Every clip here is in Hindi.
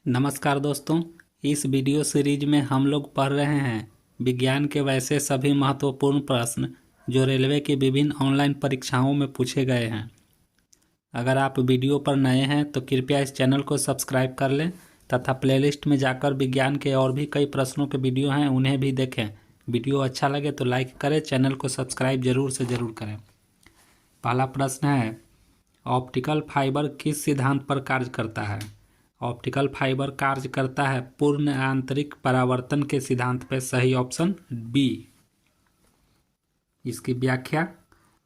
नमस्कार दोस्तों। इस वीडियो सीरीज में हम लोग पढ़ रहे हैं विज्ञान के वैसे सभी महत्वपूर्ण प्रश्न जो रेलवे की विभिन्न ऑनलाइन परीक्षाओं में पूछे गए हैं। अगर आप वीडियो पर नए हैं तो कृपया इस चैनल को सब्सक्राइब कर लें तथा प्लेलिस्ट में जाकर विज्ञान के और भी कई प्रश्नों के वीडियो हैं उन्हें भी देखें। वीडियो अच्छा लगे तो लाइक करें, चैनल को सब्सक्राइब जरूर से ज़रूर करें। पहला प्रश्न है, ऑप्टिकल फाइबर किस सिद्धांत पर कार्य करता है? ऑप्टिकल फाइबर कार्य करता है पूर्ण आंतरिक परावर्तन के सिद्धांत पर। सही ऑप्शन बी। इसकी व्याख्या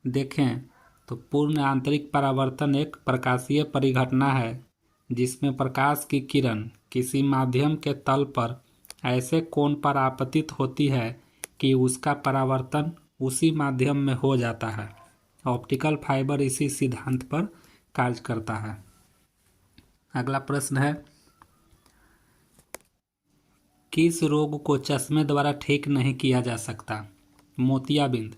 देखें तो पूर्ण आंतरिक परावर्तन एक प्रकाशीय परिघटना है जिसमें प्रकाश की किरण किसी माध्यम के तल पर ऐसे कोण पर आपतित होती है कि उसका परावर्तन उसी माध्यम में हो जाता है। ऑप्टिकल फाइबर इसी सिद्धांत पर कार्य करता है। अगला प्रश्न है, किस रोग को चश्मे द्वारा ठीक नहीं किया जा सकता? मोतियाबिंद।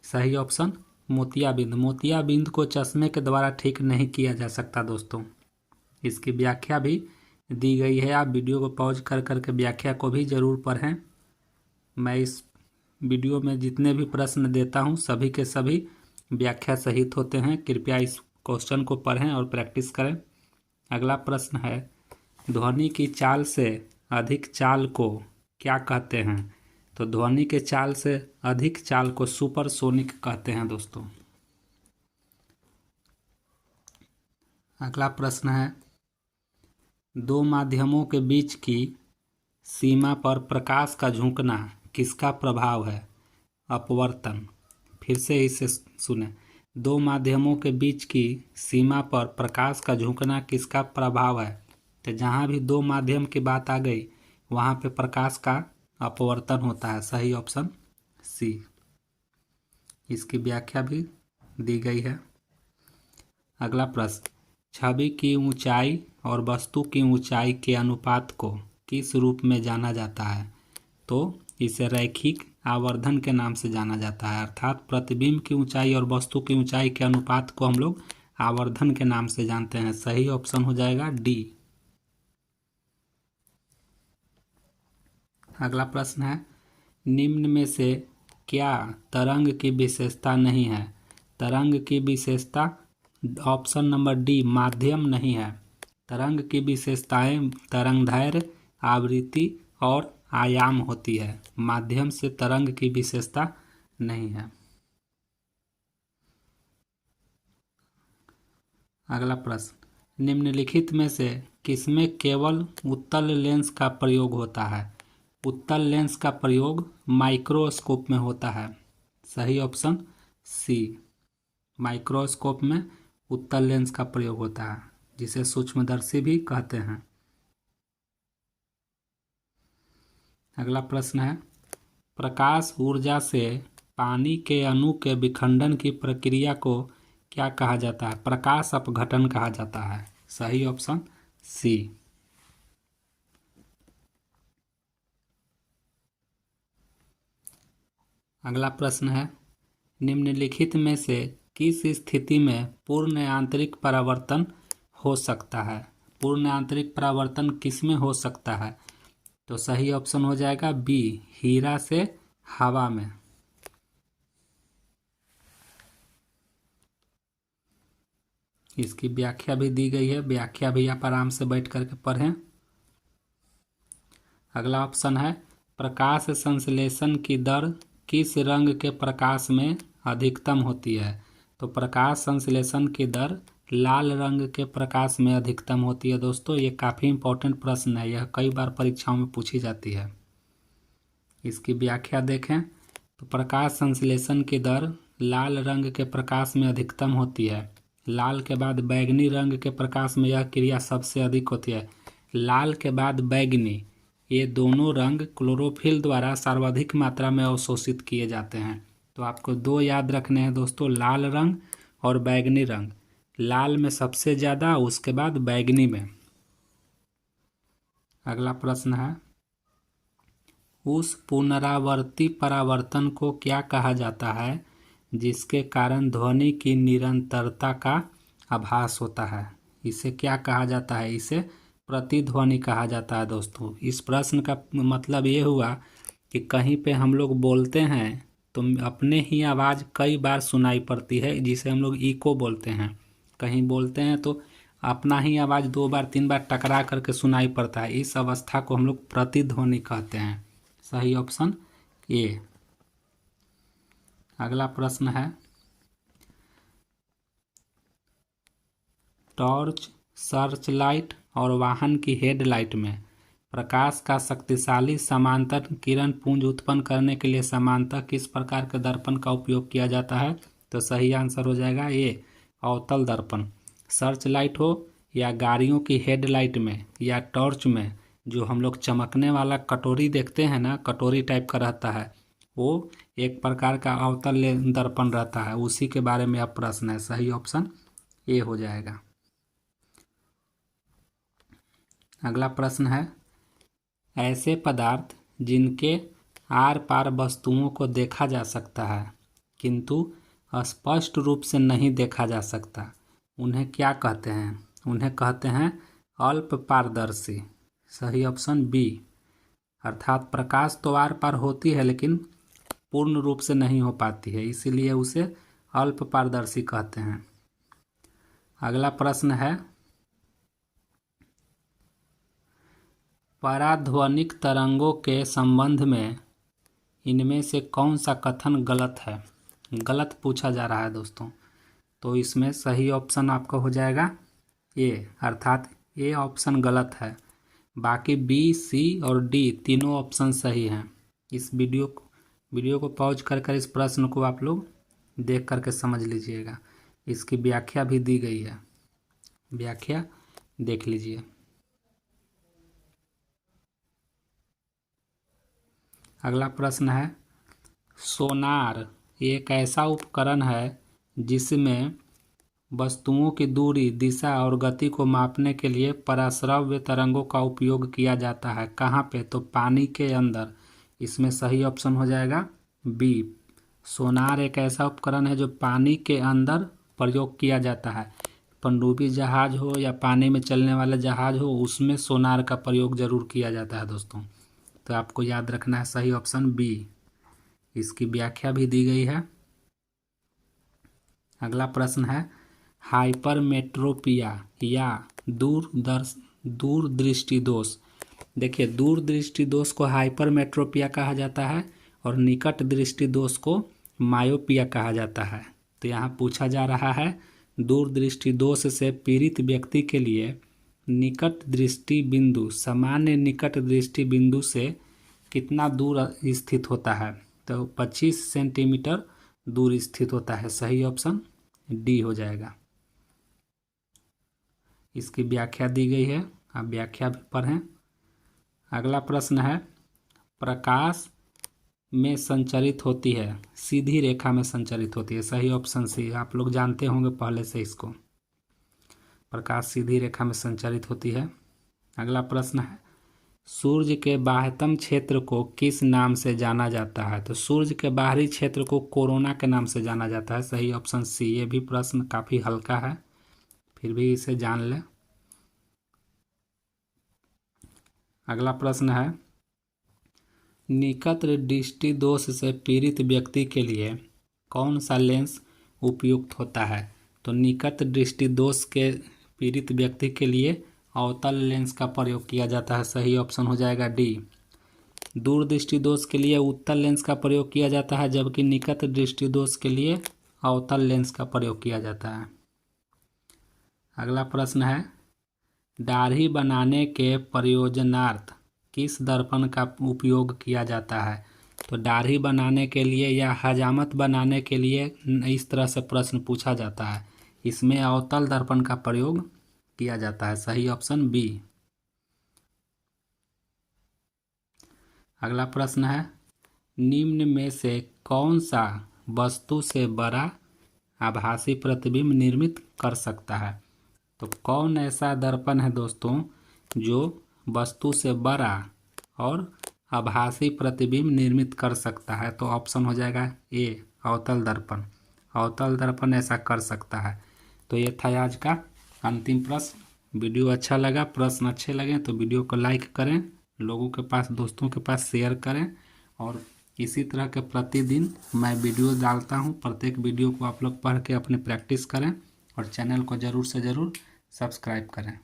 सही ऑप्शन मोतियाबिंद। मोतियाबिंद को चश्मे के द्वारा ठीक नहीं किया जा सकता दोस्तों। इसकी व्याख्या भी दी गई है, आप वीडियो को पॉज कर करके व्याख्या को भी जरूर पढ़ें। मैं इस वीडियो में जितने भी प्रश्न देता हूं सभी के सभी व्याख्या सहित होते हैं। कृपया इस क्वेश्चन को पढ़ें और प्रैक्टिस करें। अगला प्रश्न है, ध्वनि की चाल से अधिक चाल को क्या कहते हैं? तो ध्वनि के चाल से अधिक चाल को सुपरसोनिक कहते हैं दोस्तों। अगला प्रश्न है, दो माध्यमों के बीच की सीमा पर प्रकाश का झुकना किसका प्रभाव है? अपवर्तन। फिर से इसे सुने, दो माध्यमों के बीच की सीमा पर प्रकाश का झुकना किसका प्रभाव है? तो जहाँ भी दो माध्यम की बात आ गई वहाँ पे प्रकाश का अपवर्तन होता है। सही ऑप्शन सी। इसकी व्याख्या भी दी गई है। अगला प्रश्न, छवि की ऊंचाई और वस्तु की ऊंचाई के अनुपात को किस रूप में जाना जाता है? तो इसे रैखिक आवर्धन के नाम से जाना जाता है, अर्थात प्रतिबिंब की ऊंचाई और वस्तु की ऊंचाई के अनुपात को हम लोग आवर्धन के नाम से जानते हैं। सही ऑप्शन हो जाएगा डी। अगला प्रश्न है, निम्न में से क्या तरंग की विशेषता नहीं है? तरंग की विशेषता ऑप्शन नंबर डी माध्यम नहीं है। तरंग की विशेषताएं तरंगदैर्घ्य, आवृत्ति और आयाम होती है। माध्यम से तरंग की विशेषता नहीं है। अगला प्रश्न, निम्नलिखित में से किसमें केवल उत्तल लेंस का प्रयोग होता है? उत्तल लेंस का प्रयोग माइक्रोस्कोप में होता है। सही ऑप्शन सी। माइक्रोस्कोप में उत्तल लेंस का प्रयोग होता है जिसे सूक्ष्मदर्शी भी कहते हैं। अगला प्रश्न है, प्रकाश ऊर्जा से पानी के अणु के विखंडन की प्रक्रिया को क्या कहा जाता है? प्रकाश अपघटन कहा जाता है। सही ऑप्शन सी। अगला प्रश्न है, निम्नलिखित में से किस स्थिति में पूर्ण आंतरिक परावर्तन हो सकता है? पूर्ण आंतरिक परावर्तन किस में हो सकता है? तो सही ऑप्शन हो जाएगा बी, हीरा से हवा में। इसकी व्याख्या भी दी गई है, व्याख्या भी आप आराम से बैठ करके पढ़ें। अगला ऑप्शन है, प्रकाश संश्लेषण की दर किस रंग के प्रकाश में अधिकतम होती है? तो प्रकाश संश्लेषण की दर लाल रंग के प्रकाश में अधिकतम होती है दोस्तों। ये काफ़ी इंपॉर्टेंट प्रश्न है, यह कई बार परीक्षाओं में पूछी जाती है। इसकी व्याख्या देखें तो प्रकाश संश्लेषण की दर लाल रंग के प्रकाश में अधिकतम होती है। लाल के बाद बैगनी रंग के प्रकाश में यह क्रिया सबसे अधिक होती है। लाल के बाद बैगनी, ये दोनों रंग क्लोरोफिल द्वारा सर्वाधिक मात्रा में अवशोषित किए जाते हैं। तो आपको दो याद रखने हैं दोस्तों, लाल रंग और बैगनी रंग। लाल में सबसे ज़्यादा, उसके बाद बैगनी में। अगला प्रश्न है, उस पुनरावर्ती परावर्तन को क्या कहा जाता है जिसके कारण ध्वनि की निरंतरता का आभास होता है? इसे क्या कहा जाता है? इसे प्रतिध्वनि कहा जाता है दोस्तों। इस प्रश्न का मतलब ये हुआ कि कहीं पे हम लोग बोलते हैं तो अपने ही आवाज़ कई बार सुनाई पड़ती है, जिसे हम लोग इको बोलते हैं। कहीं बोलते हैं तो अपना ही आवाज़ 2 बार 3 बार टकरा करके सुनाई पड़ता है, इस अवस्था को हम लोग प्रतिध्वनि कहते हैं। सही ऑप्शन ए। अगला प्रश्न है, टॉर्च, सर्च लाइट और वाहन की हेडलाइट में प्रकाश का शक्तिशाली समांतर किरण पुंज उत्पन्न करने के लिए समांतर किस प्रकार के दर्पण का उपयोग किया जाता है? तो सही आंसर हो जाएगा ए, अवतल दर्पण। सर्च लाइट हो या गाड़ियों की हेडलाइट में या टॉर्च में जो हम लोग चमकने वाला कटोरी देखते हैं ना, कटोरी टाइप का रहता है, वो एक प्रकार का अवतल दर्पण रहता है, उसी के बारे में अब प्रश्न है। सही ऑप्शन ए हो जाएगा। अगला प्रश्न है, ऐसे पदार्थ जिनके आर पार वस्तुओं को देखा जा सकता है किंतु स्पष्ट रूप से नहीं देखा जा सकता, उन्हें क्या कहते हैं? उन्हें कहते हैं अल्प पारदर्शी। सही ऑप्शन बी। अर्थात प्रकाश तो आर पार होती है लेकिन पूर्ण रूप से नहीं हो पाती है, इसीलिए उसे अल्प पारदर्शी कहते हैं। अगला प्रश्न है, पराध्वनिक तरंगों के संबंध में इनमें से कौन सा कथन गलत है? गलत पूछा जा रहा है दोस्तों, तो इसमें सही ऑप्शन आपका हो जाएगा ए, अर्थात ए ऑप्शन गलत है। बाकी बी, सी और डी तीनों ऑप्शन सही हैं। इस वीडियो को पॉज कर इस प्रश्न को आप लोग देख करके समझ लीजिएगा। इसकी व्याख्या भी दी गई है, व्याख्या देख लीजिए। अगला प्रश्न है, सोनार एक ऐसा उपकरण है जिसमें वस्तुओं की दूरी, दिशा और गति को मापने के लिए पराश्रव्य तरंगों का उपयोग किया जाता है। कहाँ पे? तो पानी के अंदर। इसमें सही ऑप्शन हो जाएगा बी। सोनार एक ऐसा उपकरण है जो पानी के अंदर प्रयोग किया जाता है। पनडुब्बी जहाज हो या पानी में चलने वाला जहाज हो, उसमें सोनार का प्रयोग जरूर किया जाता है दोस्तों। तो आपको याद रखना है सही ऑप्शन बी। इसकी व्याख्या भी दी गई है। अगला प्रश्न है, हाइपरमेट्रोपिया या दूरदृष्टि दोष। देखिए, दूरदृष्टि दोष को हाइपरमेट्रोपिया कहा जाता है और निकट दृष्टि दोष को मायोपिया कहा जाता है। तो यहाँ पूछा जा रहा है, दूरदृष्टि दोष से पीड़ित व्यक्ति के लिए निकट दृष्टि बिंदु सामान्य निकट दृष्टि बिंदु से कितना दूर स्थित होता है? तो 25 सेंटीमीटर दूर स्थित होता है। सही ऑप्शन डी हो जाएगा। इसकी व्याख्या दी गई है, आप व्याख्या भी पढ़ें। अगला प्रश्न है, प्रकाश में संचरित होती है, सीधी रेखा में संचरित होती है। सही ऑप्शन सी। आप लोग जानते होंगे पहले से इसको, प्रकाश सीधी रेखा में संचरित होती है। अगला प्रश्न है, सूर्य के बाह्यतम क्षेत्र को किस नाम से जाना जाता है? तो सूर्य के बाहरी क्षेत्र को कोरोना के नाम से जाना जाता है। सही ऑप्शन सी। ये भी प्रश्न काफ़ी हल्का है, फिर भी इसे जान लें। अगला प्रश्न है, निकट दृष्टि दोष से पीड़ित व्यक्ति के लिए कौन सा लेंस उपयुक्त होता है? तो निकट दृष्टि दोष के पीड़ित व्यक्ति के लिए अवतल लेंस का प्रयोग किया जाता है। सही ऑप्शन हो जाएगा डी। दूरदृष्टि दोष के लिए उत्तल लेंस का प्रयोग किया जाता है, जबकि निकट दृष्टि दोष के लिए अवतल लेंस का प्रयोग किया जाता है। अगला प्रश्न है, दाढ़ी बनाने के प्रयोजनार्थ किस दर्पण का उपयोग किया जाता है? तो दाढ़ी बनाने के लिए या हजामत बनाने के लिए इस तरह से प्रश्न पूछा जाता है। इसमें अवतल दर्पण का प्रयोग किया जाता है। सही ऑप्शन बी। अगला प्रश्न है, निम्न में से कौन सा वस्तु से बड़ा आभासी प्रतिबिंब निर्मित कर सकता है? तो कौन ऐसा दर्पण है दोस्तों जो वस्तु से बड़ा और आभासी प्रतिबिंब निर्मित कर सकता है? तो ऑप्शन हो जाएगा ए, अवतल दर्पण। अवतल दर्पण ऐसा कर सकता है। तो ये था आज का अंतिम प्रश्न। वीडियो अच्छा लगा, प्रश्न अच्छे लगे तो वीडियो को लाइक करें, लोगों के पास, दोस्तों के पास शेयर करें। और इसी तरह के प्रतिदिन मैं वीडियो डालता हूँ, प्रत्येक वीडियो को आप लोग पढ़ के अपनी प्रैक्टिस करें और चैनल को ज़रूर से ज़रूर सब्सक्राइब करें।